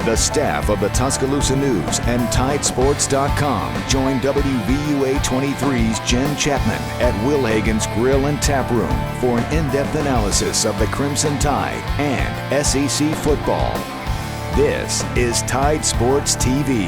The staff of the Tuscaloosa News and TideSports.com join WVUA 23's Jenn Chapman at Wilhagan's Grill and Tap Room for an in-depth analysis of the Crimson Tide and SEC football. This is Tide Sports TV.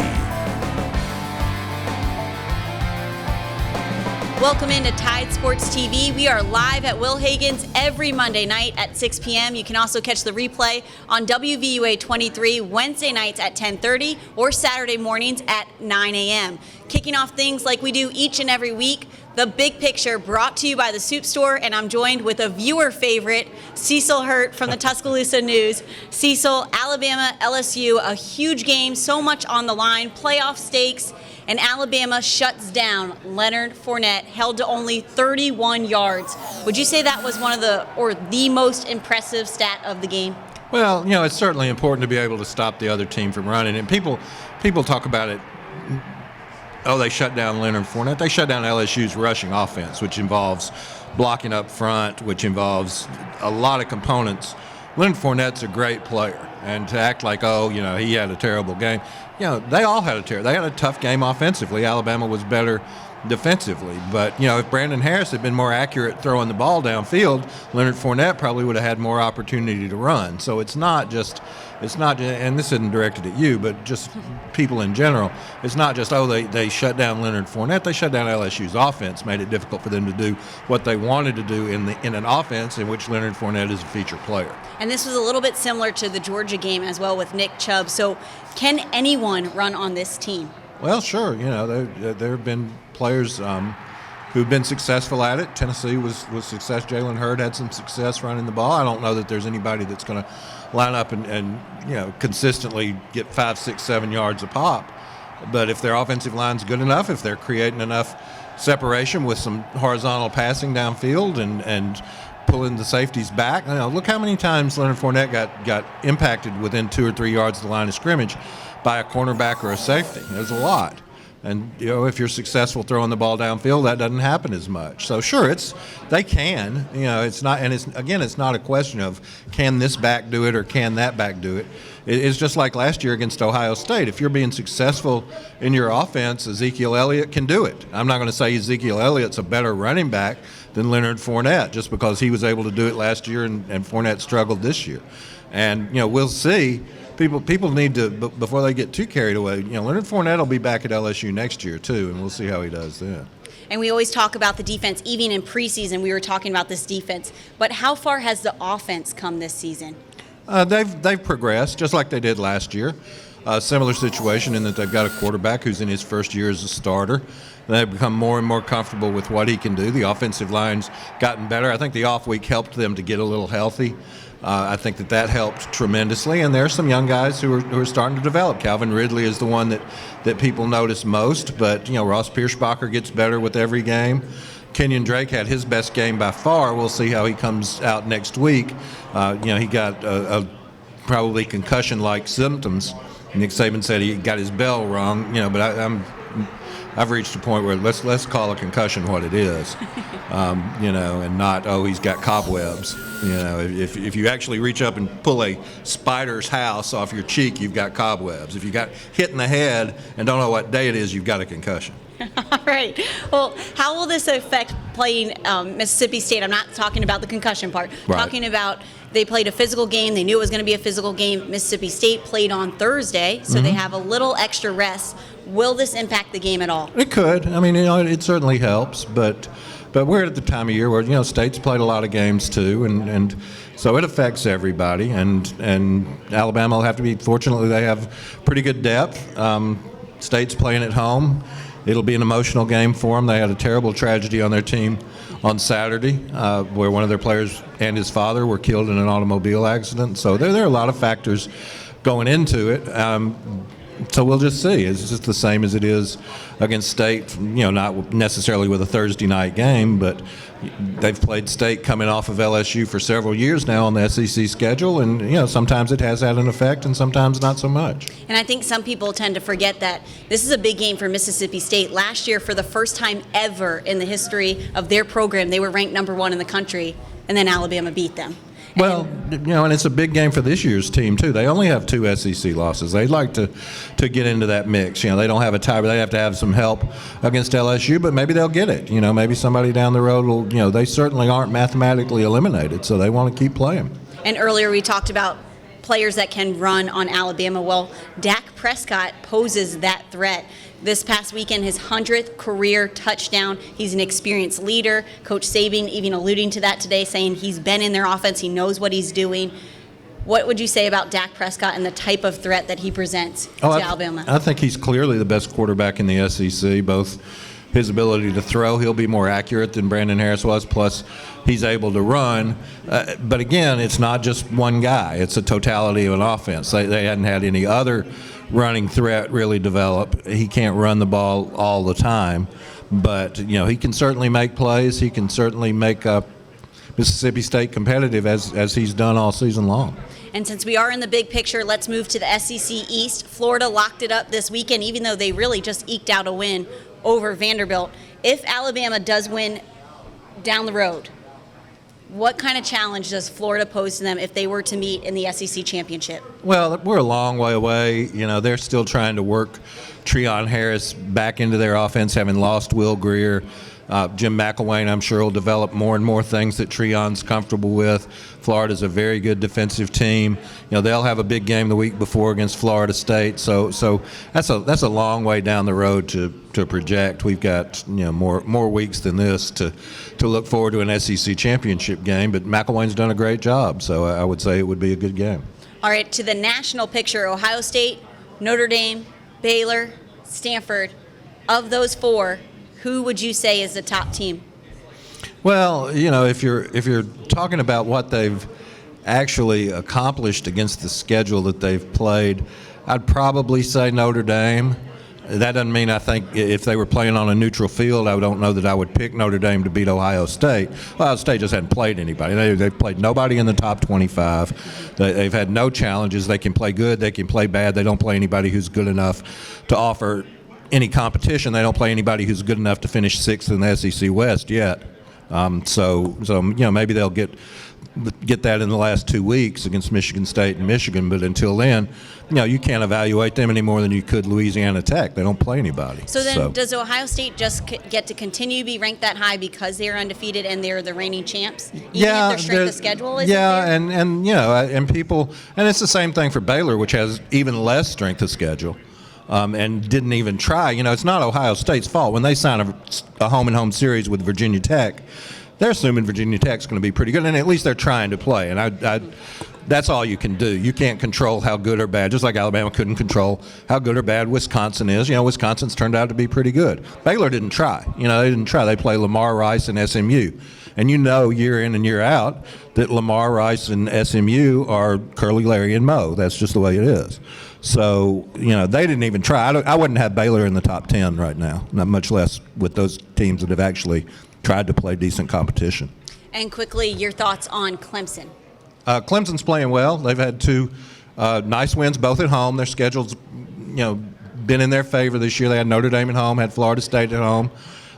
Welcome into Tide Sports TV. We are live at Wilhagan's every Monday night at 6 p.m. You can also catch the replay on WVUA 23 Wednesday nights at 10:30 or Saturday mornings at 9 a.m. Kicking off things like we do each and every week, the big picture brought to you by the Soup Store, and I'm joined with a viewer favorite, Cecil Hurt from the Tuscaloosa News. Cecil, Alabama, LSU, a huge game, so much on the line, playoff stakes, and Alabama shuts down Leonard Fournette, held to only 31 yards. Would you say that was one of the most impressive stat of the game? Well, you know, it's certainly important to be able to stop the other team from running. And people talk about it, oh, they shut down Leonard Fournette. They shut down LSU's rushing offense, which involves blocking up front, which involves a lot of components. Leonard Fournette's a great player. And to act like, oh, you know, he had a terrible game. You know, they all had they had a tough game offensively. Alabama was better defensively. But, you know, if Brandon Harris had been more accurate throwing the ball downfield, Leonard Fournette probably would have had more opportunity to run. So it's not just, and this isn't directed at you, but just people in general. It's not just, oh, they shut down Leonard Fournette. They shut down LSU's offense, made it difficult for them to do what they wanted to do in an offense in which Leonard Fournette is a feature player. And this was a little bit similar to the Georgia game as well with Nick Chubb. So can anyone run on this team? Well, sure. You know, there have been players who've been successful at it. Tennessee was success. Jalen Hurd had some success running the ball. I don't know that there's anybody that's going to line up and you know, consistently get 5, 6, 7 yards a pop. But if their offensive line's good enough, if they're creating enough separation with some horizontal passing downfield and pulling the safeties back. You know, look how many times Leonard Fournette got impacted within 2 or 3 yards of the line of scrimmage by a cornerback or a safety. There's a lot. And, you know, if you're successful throwing the ball downfield, that doesn't happen as much. So, sure, they can. You know, it's not, and it's not a question of can this back do it or can that back do it. It's just like last year against Ohio State. If you're being successful in your offense, Ezekiel Elliott can do it. I'm not going to say Ezekiel Elliott's a better running back than Leonard Fournette just because he was able to do it last year and Fournette struggled this year. And, you know, we'll see. People need to, before they get too carried away, you know, Leonard Fournette will be back at LSU next year, too, and we'll see how he does then. And we always talk about the defense. Even in preseason, we were talking about this defense. But how far has the offense come this season? They've progressed, just like they did last year. Similar situation in that they've got a quarterback who's in his first year as a starter. They've become more and more comfortable with what he can do. The offensive line's gotten better. I think the off week helped them to get a little healthy. I think that helped tremendously, and there are some young guys who are starting to develop. Calvin Ridley is the one that people notice most, but, you know, Ross Pierschbacher gets better with every game. Kenyon Drake had his best game by far. We'll see how he comes out next week. You know, he got probably concussion-like symptoms. Nick Saban said he got his bell rung, you know, but I've reached a point where let's call a concussion what it is, you know, and not, oh, he's got cobwebs. You know, if you actually reach up and pull a spider's house off your cheek, you've got cobwebs. If you got hit in the head and don't know what day it is, you've got a concussion. All right. Well, how will this affect playing Mississippi State? I'm not talking about the concussion part. Right. Talking about they played a physical game. They knew it was going to be a physical game. Mississippi State played on Thursday, so they have a little extra rest. Will this impact the game at all? It could. I mean, you know, it certainly helps, but we're at the time of year where, you know, State's played a lot of games too, and so it affects everybody. And Alabama will have to be. Fortunately, they have pretty good depth. State's playing at home. It'll be an emotional game for them. They had a terrible tragedy on their team on Saturday where one of their players and his father were killed in an automobile accident. So there are a lot of factors going into it. So we'll just see. It's just the same as it is against State, you know, not necessarily with a Thursday night game, but they've played State coming off of LSU for several years now on the SEC schedule, and, you know, sometimes it has had an effect and sometimes not so much. And I think some people tend to forget that this is a big game for Mississippi State. Last year, for the first time ever in the history of their program, they were ranked #1 in the country, and then Alabama beat them. Well, and it's a big game for this year's team too. They only have 2 SEC losses. They'd like to get into that mix. They don't have a tie, but they have to have some help against LSU. But maybe they'll get it. Maybe somebody down the road will. They certainly aren't mathematically eliminated, so they want to keep playing. And earlier we talked about players that can run on Alabama. Well, Dak Prescott poses that threat. This past weekend, his 100th career touchdown. He's an experienced leader. Coach Saban even alluding to that today, saying he's been in their offense. He knows what he's doing. What would you say about Dak Prescott and the type of threat that he presents to Alabama? I think he's clearly the best quarterback in the SEC, both his ability to throw. He'll be more accurate than Brandon Harris was, plus he's able to run. But again, it's not just one guy. It's a totality of an offense. They hadn't had any other running threat really develop. He can't run the ball all the time, but he can certainly make plays. He can certainly make Mississippi State competitive as he's done all season long. And since we are in the big picture, let's move to the SEC East. Florida locked it up this weekend, even though they really just eked out a win over Vanderbilt. If Alabama does win down the road, what kind of challenge does Florida pose to them if they were to meet in the SEC championship? Well, we're a long way away. They're still trying to work Treon Harris back into their offense, having lost Will Greer. Jim McElwain, I'm sure, will develop more and more things that Treon's comfortable with. Florida's a very good defensive team. They'll have a big game the week before against Florida State. So that's a long way down the road to project. We've got more weeks than this to look forward to an SEC championship game. But McElwain's done a great job, so I would say it would be a good game. All right, to the national picture: Ohio State, Notre Dame, Baylor, Stanford. Of those 4, who would you say is the top team? Well, if you're talking about what they've actually accomplished against the schedule that they've played, I'd probably say Notre Dame. That doesn't mean I think if they were playing on a neutral field, I don't know that I would pick Notre Dame to beat Ohio State. Ohio State just hadn't played anybody. They've played nobody in the top 25. They've had no challenges. They can play good. They can play bad. They don't play anybody who's good enough to offer any competition. They don't play anybody who's good enough to finish 6th in the SEC West yet. So maybe they'll get that in the last 2 weeks against Michigan State and Michigan. But until then, you can't evaluate them any more than you could Louisiana Tech. They don't play anybody. So then, does Ohio State just get to continue to be ranked that high because they're undefeated and they're the reigning champs? Even if their strength of schedule isn't there? and people, and it's the same thing for Baylor, which has even less strength of schedule. And didn't even try. It's not Ohio State's fault. When they sign a home-and-home series with Virginia Tech, they're assuming Virginia Tech's going to be pretty good, and at least they're trying to play. And that's all you can do. You can't control how good or bad, just like Alabama couldn't control how good or bad Wisconsin is. Wisconsin's turned out to be pretty good. Baylor didn't try. They didn't try. They play Lamar Rice and SMU. And year in and year out that Lamar Rice and SMU are Curly, Larry, and Moe. That's just the way it is. So, they didn't even try. I wouldn't have Baylor in the top 10 right now, not much less with those teams that have actually tried to play decent competition. And quickly, your thoughts on Clemson. Clemson's playing well. They've had 2 nice wins, both at home. Their schedule's, been in their favor this year. They had Notre Dame at home, had Florida State at home,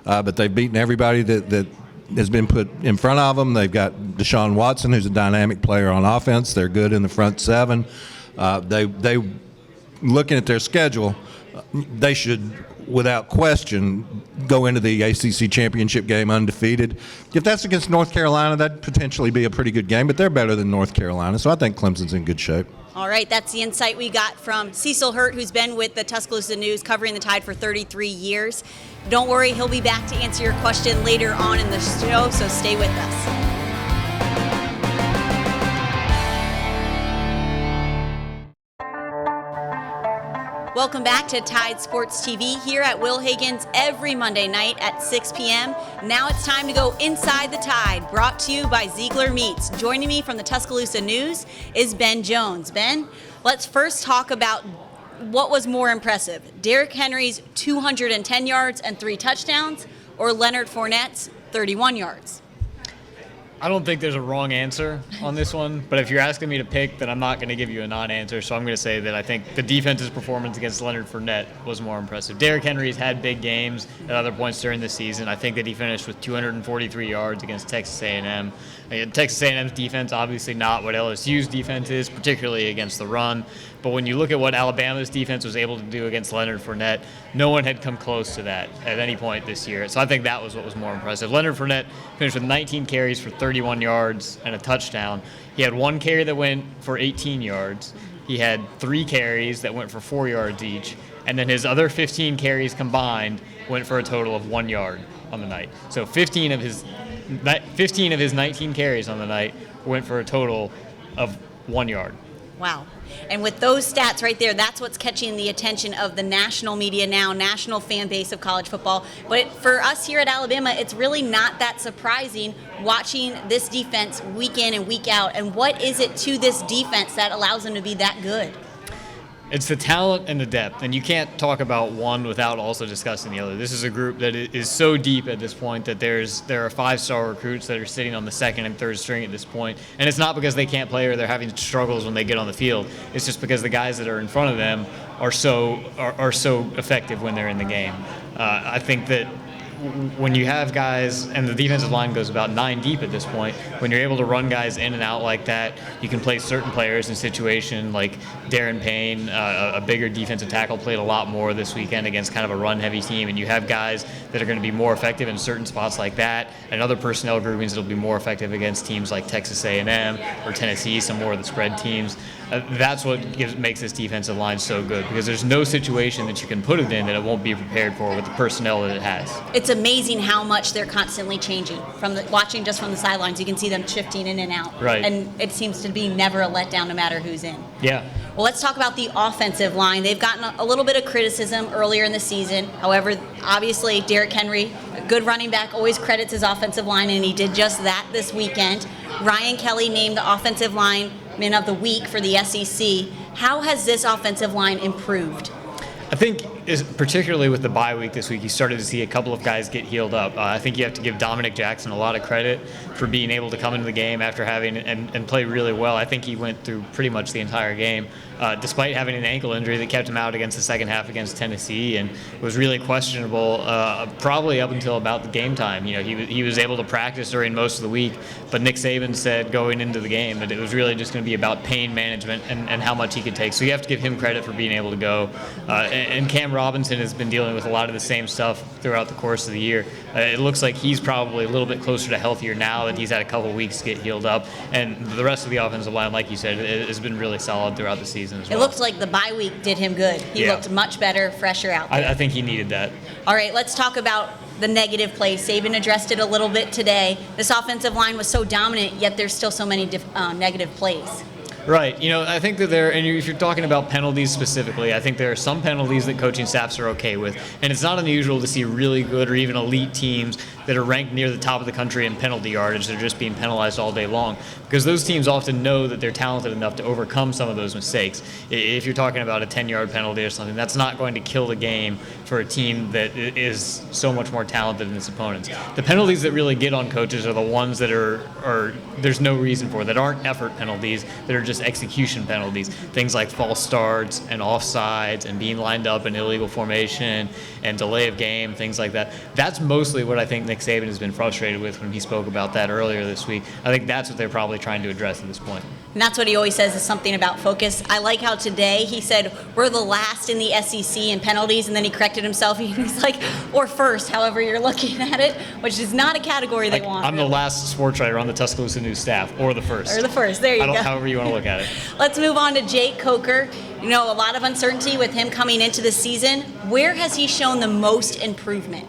but they've beaten everybody that has been put in front of them. They've got Deshaun Watson, who's a dynamic player on offense. They're good in the front 7. They looking at their schedule, they should, without question, go into the ACC championship game undefeated. If that's against North Carolina, that'd potentially be a pretty good game, but they're better than North Carolina, so I think Clemson's in good shape. All right, that's the insight we got from Cecil Hurt, who's been with the Tuscaloosa News covering the Tide for 33 years. Don't worry, he'll be back to answer your question later on in the show, so stay with us. Welcome back to Tide Sports TV here at Wilhagan's every Monday night at 6 p.m. Now it's time to go inside the Tide, brought to you by Ziegler Meats. Joining me from the Tuscaloosa News is Ben Jones. Ben, let's first talk about what was more impressive, Derrick Henry's 210 yards and 3 touchdowns, or Leonard Fournette's 31 yards? I don't think there's a wrong answer on this one, but if you're asking me to pick, then I'm not going to give you a non-answer. So I'm going to say that I think the defense's performance against Leonard Fournette was more impressive. Derrick Henry's had big games at other points during the season. I think that he finished with 243 yards against Texas A&M. Texas A&M's defense, obviously not what LSU's defense is, particularly against the run. But when you look at what Alabama's defense was able to do against Leonard Fournette, no one had come close to that at any point this year. So I think that was what was more impressive. Leonard Fournette finished with 19 carries for 31 yards and a touchdown. He had one carry that went for 18 yards. He had 3 carries that went for 4 yards each. And then his other 15 carries combined went for a total of 1 yard on the night. So 15 of his 19 carries on the night went for a total of 1 yard. Wow. And with those stats right there, that's what's catching the attention of the national media now, national fan base of college football. But for us here at Alabama, it's really not that surprising watching this defense week in and week out. And what is it to this defense that allows them to be that good? It's the talent and the depth, and you can't talk about one without also discussing the other. This is a group that is so deep at this point that there are 5-star recruits that are sitting on the second and third string at this point, and it's not because they can't play or they're having struggles when they get on the field. It's just because the guys that are in front of them are so effective when they're in the game. I think that when you have guys, and the defensive line goes about 9 deep at this point, when you're able to run guys in and out like that, you can play certain players in situation like Darren Payne, a bigger defensive tackle, played a lot more this weekend against kind of a run-heavy team, and you have guys that are going to be more effective in certain spots like that, and other personnel groupings that will be more effective against teams like Texas A&M or Tennessee, some more of the spread teams. That's what makes this defensive line so good, because there's no situation that you can put it in that it won't be prepared for with the personnel that it has. It's amazing how much they're constantly changing. Watching just from the sidelines, you can see them shifting in and out. Right. And it seems to be never a letdown no matter who's in. Yeah. Well, let's talk about the offensive line. They've gotten a little bit of criticism earlier in the season. However, obviously, Derrick Henry, a good running back, always credits his offensive line, and he did just that this weekend. Ryan Kelly named the offensive lineman of the week for the SEC. How has this offensive line improved? I think, particularly with the bye week this week, you started to see a couple of guys get healed up. I think you have to give Dominic Jackson a lot of credit for being able to come into the game after having and play really well. I think he went through pretty much the entire game, despite having an ankle injury that kept him out against the second half against Tennessee, and was really questionable probably up until about the game time. You know, he was able to practice during most of the week, but Nick Saban said going into the game that it was really just going to be about pain management and how much he could take. So you have to give him credit for being able to go. And Cam Robinson has been dealing with a lot of the same stuff throughout the course of the year. It looks like he's probably a little bit closer to healthier now that he's had a couple weeks to get healed up. And the rest of the offensive line, like you said, has been really solid throughout the season as well. It looks like the bye week did him good. He looked much better, fresher out there. I think he needed that. All right, let's talk about the negative plays. Saban addressed it a little bit today. This offensive line was so dominant, yet there's still so many negative plays. Right. You know, I think that and if you're talking about penalties specifically, I think there are some penalties that coaching staffs are okay with. And it's not unusual to see really good or even elite teams that are ranked near the top of the country in penalty yardage that are just being penalized all day long, because those teams often know that they're talented enough to overcome some of those mistakes. If you're talking about a 10-yard penalty or something, that's not going to kill the game for a team that is so much more talented than its opponents. The penalties that really get on coaches are the ones that are there's no reason for, that aren't effort penalties, that are just execution penalties. Things like false starts and offsides and being lined up in illegal formation and delay of game, things like that. That's mostly what I think Nick Saban has been frustrated with when he spoke about that earlier this week. I think that's what they're probably trying to address at this point. And that's what he always says, is something about focus. I like how today he said, we're the last in the SEC in penalties, and then he corrected himself. He's like, or first, however you're looking at it, which is not a category they want. I'm the last sports writer on the Tuscaloosa News staff, or the first. Or the first, there you go. However you want to look at it. Let's move on to Jake Coker. You know, a lot of uncertainty with him coming into the season. Where has he shown the most improvement?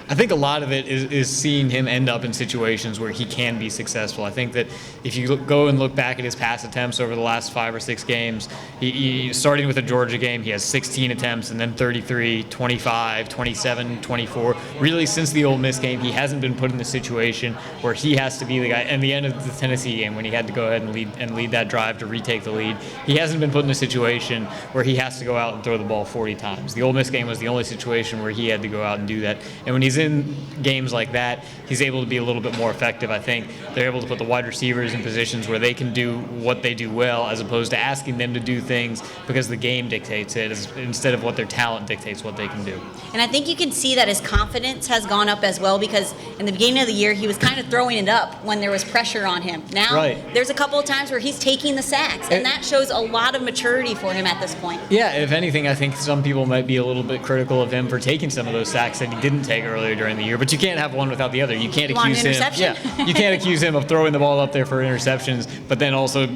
I think a lot of it is seeing him end up in situations where he can be successful. I think that if you go and look back at his pass attempts over the last 5 or 6 games, he starting with the Georgia game, he has 16 attempts and then 33, 25, 27, 24. Really, since the Ole Miss game, he hasn't been put in the situation where he has to be the guy. And the end of the Tennessee game, when he had to go ahead and lead that drive to retake the lead, he hasn't been put in a situation where he has to go out and throw the ball 40 times. The Ole Miss game was the only situation where he had to go out and do that. And when he's he's in games like that, he's able to be a little bit more effective. I think they're able to put the wide receivers in positions where they can do what they do well, as opposed to asking them to do things because the game dictates it, instead of what their talent dictates what they can do. And I think you can see that his confidence has gone up as well, because in the beginning of the year, he was kind of throwing it up when there was pressure on him. Now, there's a couple of times where he's taking the sacks, and that shows a lot of maturity for him at this point. Yeah, if anything, I think some people might be a little bit critical of him for taking some of those sacks that he didn't take earlier during the year, but you can't have one without the other. You can't accuse him. You can't accuse him of throwing the ball up there for interceptions, but then also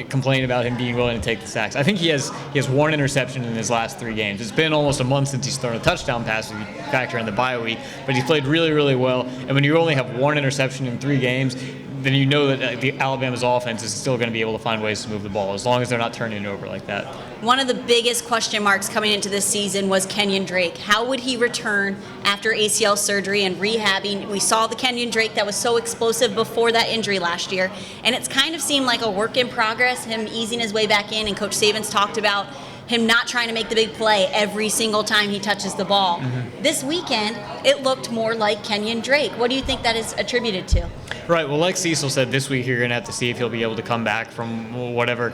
complain about him being willing to take the sacks. I think he has one interception in his last 3 games. It's been almost a month since he's thrown a touchdown pass if you factor in the bye week, but he's played really, really well. And when you only have 1 interception in 3 games, then you know that the Alabama's offense is still going to be able to find ways to move the ball, as long as they're not turning it over like that. One of the biggest question marks coming into this season was Kenyon Drake. How would he return after ACL surgery and rehabbing? We saw the Kenyon Drake that was so explosive before that injury last year, and it's kind of seemed like a work in progress, him easing his way back in, and Coach Saban's talked about him not trying to make the big play every single time he touches the ball. Mm-hmm. This weekend, it looked more like Kenyon Drake. What do you think that is attributed to? Right. Well, like Cecil said, this week you're going to have to see if he'll be able to come back from whatever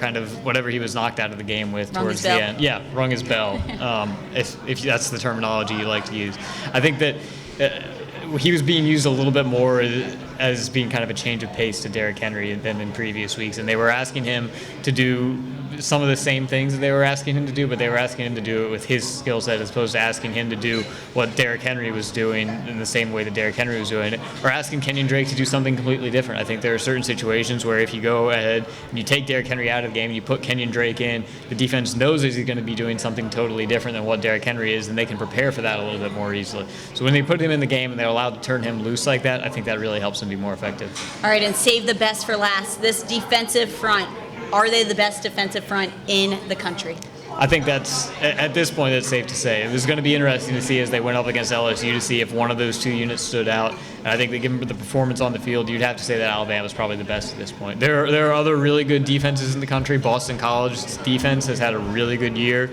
he was knocked out of the game with towards the end. Yeah, rung his bell. If that's the terminology you like to use. I think that he was being used a little bit more as being kind of a change of pace to Derrick Henry than in previous weeks, and they were asking him to do some of the same things that they were asking him to do, but they were asking him to do it with his skill set, as opposed to asking him to do what Derrick Henry was doing in the same way that Derrick Henry was doing it, or asking Kenyon Drake to do something completely different. I think there are certain situations where if you go ahead and you take Derrick Henry out of the game and you put Kenyon Drake in, the defense knows that he's going to be doing something totally different than what Derrick Henry is, and they can prepare for that a little bit more easily. So when they put him in the game and they're allowed to turn him loose like that, I think that really helps him be more effective. All right, and save the best for last. This defensive front, are they the best defensive front in the country? I think that's, at this point, that's safe to say. It was going to be interesting to see as they went up against LSU to see if one of those 2 units stood out. And I think that given the performance on the field, you'd have to say that Alabama's probably the best at this point. There are other really good defenses in the country. Boston College's defense has had a really good year,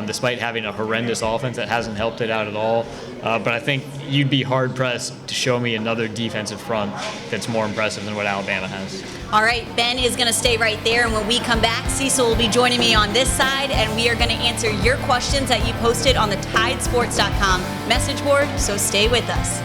despite having a horrendous offense that hasn't helped it out at all. But I think you'd be hard-pressed to show me another defensive front that's more impressive than what Alabama has. All right, Ben is going to stay right there, and when we come back, Cecil will be joining me on this side, and we are going to answer your questions that you posted on the Tidesports.com message board, so stay with us.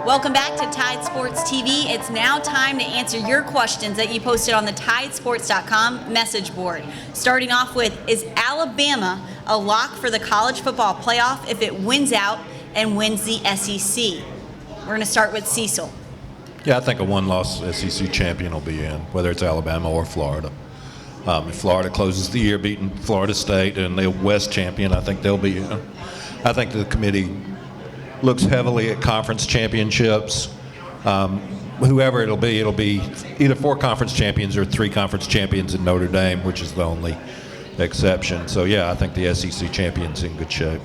Welcome back to Tide Sports TV. It's now time to answer your questions that you posted on the Tidesports.com message board. Starting off with, is Alabama a lock for the college football playoff if it wins out and wins the SEC? We're going to start with Cecil. Yeah, I think a one-loss SEC champion will be in, whether it's Alabama or Florida. If Florida closes the year beating Florida State and the West champion, I think they'll be in. I think the committee looks heavily at conference championships. Whoever it'll be either 4 conference champions or 3 conference champions in Notre Dame, which is the only exception. So, yeah, I think the SEC champion's in good shape.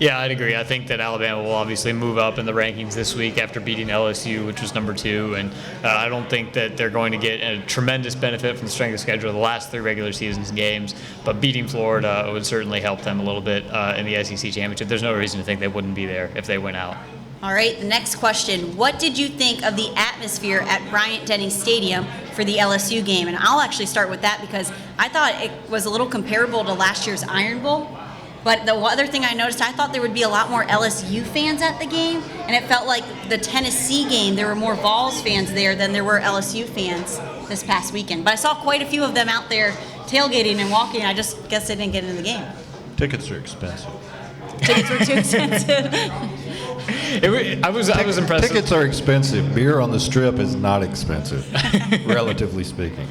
Yeah, I'd agree. I think that Alabama will obviously move up in the rankings this week after beating LSU, which was number 2. And I don't think that they're going to get a tremendous benefit from the strength of schedule of the last 3 regular season games. But beating Florida would certainly help them a little bit in the SEC championship. There's no reason to think they wouldn't be there if they went out. All right, the next question. What did you think of the atmosphere at Bryant Denny Stadium for the LSU game? And I'll actually start with that because I thought it was a little comparable to last year's Iron Bowl. But the other thing I noticed, I thought there would be a lot more LSU fans at the game, and it felt like the Tennessee game, there were more Vols fans there than there were LSU fans this past weekend. But I saw quite a few of them out there tailgating and walking. I just guess they didn't get in the game. Tickets are expensive. Tickets were too expensive. I was impressed. Tickets are expensive. Beer on the Strip is not expensive, relatively speaking.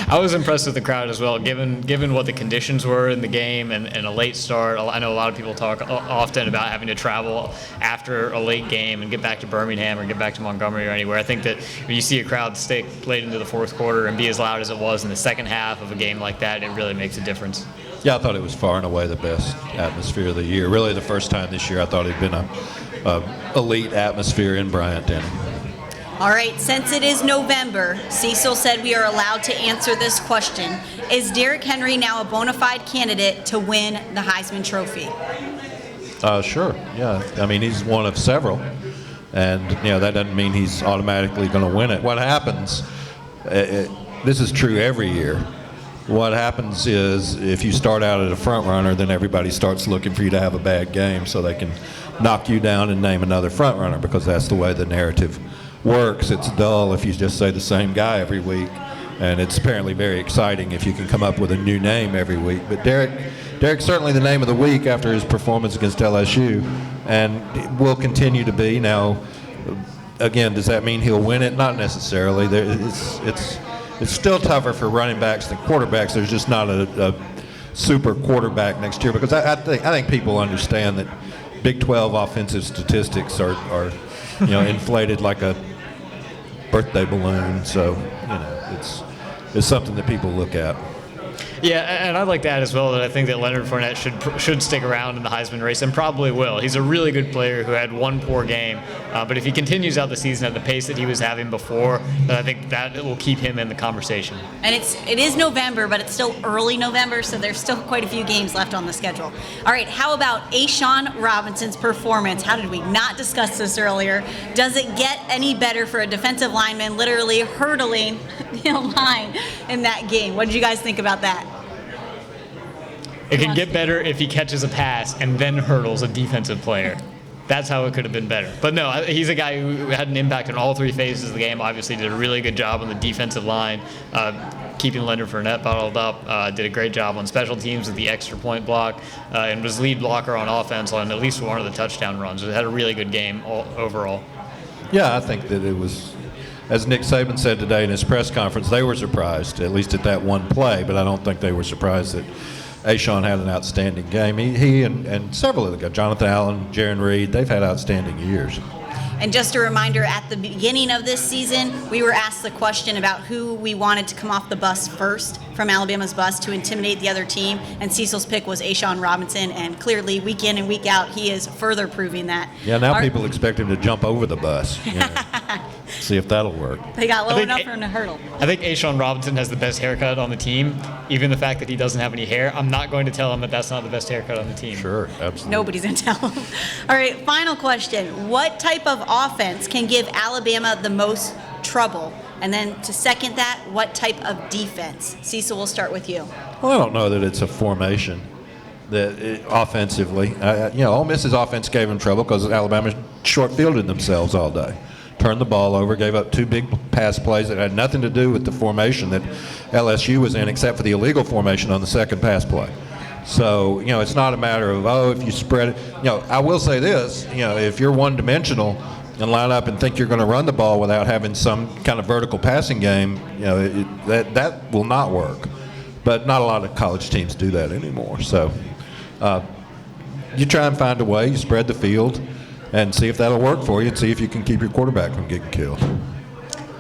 I was impressed with the crowd as well, given what the conditions were in the game and a late start. I know a lot of people talk often about having to travel after a late game and get back to Birmingham or get back to Montgomery or anywhere. I think that when you see a crowd stay late into the 4th quarter and be as loud as it was in the second half of a game like that, it really makes a difference. Yeah, I thought it was far and away the best atmosphere of the year. Really the first time this year I thought it had been a elite atmosphere in Bryant Denny. All right, since it is November, Cecil said we are allowed to answer this question. Is Derrick Henry now a bona fide candidate to win the Heisman Trophy? Sure, yeah. I mean, he's one of several, and that doesn't mean he's automatically going to win it. What happens, this is true every year, what happens is if you start out as a front runner, then everybody starts looking for you to have a bad game so they can knock you down and name another front runner, because that's the way the narrative works. It's dull if you just say the same guy every week, and it's apparently very exciting if you can come up with a new name every week. But Derrick's certainly the name of the week after his performance against LSU, and will continue to be. Now, again, does that mean he'll win it? Not necessarily. It's still tougher for running backs than quarterbacks. There's just not a super quarterback next year, because I think people understand that Big 12 offensive statistics are inflated like a birthday balloon. So it's something that people look at. Yeah, and I'd like to add as well that I think that Leonard Fournette should stick around in the Heisman race, and probably will. He's a really good player who had one poor game, but if he continues out the season at the pace that he was having before, then I think that it will keep him in the conversation. And it is November, but it's still early November, so there's still quite a few games left on the schedule. All right, how about Shawn Robinson's performance? How did we not discuss this earlier? Does it get any better for a defensive lineman literally hurdling the line in that game? What did you guys think about that? It can get better if he catches a pass and then hurdles a defensive player. That's how it could have been better. But no, he's a guy who had an impact in all three phases of the game. Obviously did a really good job on the defensive line, keeping Leonard Fournette bottled up. Did a great job on special teams with the extra point block, and was lead blocker on offense on at least one of the touchdown runs. It had a really good game overall. Yeah, I think that it was, as Nick Saban said today in his press conference, they were surprised, at least at that one play, but I don't think they were surprised that Shawn had an outstanding game. He and several of the guys, Jonathan Allen, Jaron Reed, they've had outstanding years. And just a reminder, at the beginning of this season, we were asked the question about who we wanted to come off the bus first from Alabama's bus to intimidate the other team, and Cecil's pick was Shawn Robinson, and clearly week in and week out, he is further proving that. Yeah, now people expect him to jump over the bus. See if that'll work. They got low enough for him to hurdle. I think Shawn Robinson has the best haircut on the team. Even the fact that he doesn't have any hair, I'm not going to tell him that that's not the best haircut on the team. Sure, absolutely. Nobody's going to tell him. All right, final question. What type of offense can give Alabama the most trouble? And then to second that, what type of defense? Cecil, we'll start with you. Well, I don't know that it's a formation offensively. Ole Miss's offense gave them trouble because Alabama short-fielded themselves all day. Turned the ball over, gave up two big pass plays that had nothing to do with the formation that LSU was in, except for the illegal formation on the second pass play. So, it's not a matter of, if you spread it. I will say this, if you're one-dimensional and line up and think you're going to run the ball without having some kind of vertical passing game, that will not work. But not a lot of college teams do that anymore. So you try and find a way, you spread the field, and see if that'll work for you, and see if you can keep your quarterback from getting killed.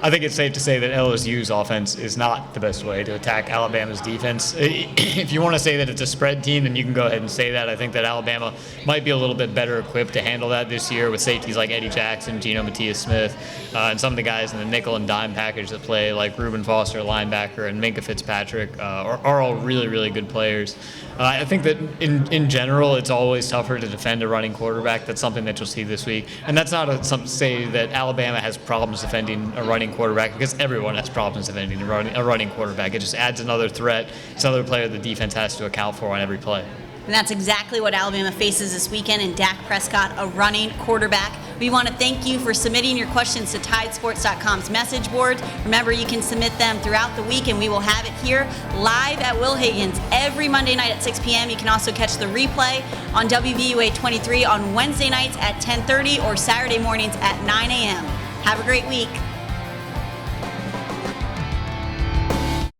I think it's safe to say that LSU's offense is not the best way to attack Alabama's defense. If you want to say that it's a spread team, then you can go ahead and say that. I think that Alabama might be a little bit better equipped to handle that this year with safeties like Eddie Jackson, Geno Matias-Smith, and some of the guys in the nickel and dime package that play, like Reuben Foster, linebacker, and Minka Fitzpatrick, are all really, really good players. I think that in general, it's always tougher to defend a running quarterback. That's something that you'll see this week. And that's not to say that Alabama has problems defending a running quarterback, because everyone has problems defending a running quarterback. It just adds another threat. It's another player the defense has to account for on every play. And that's exactly what Alabama faces this weekend in Dak Prescott, a running quarterback. We want to thank you for submitting your questions to Tidesports.com's message board. Remember, you can submit them throughout the week, and we will have it here live at Wilhagan's every Monday night at 6 p.m. You can also catch the replay on WVUA 23 on Wednesday nights at 10:30 or Saturday mornings at 9 a.m. Have a great week.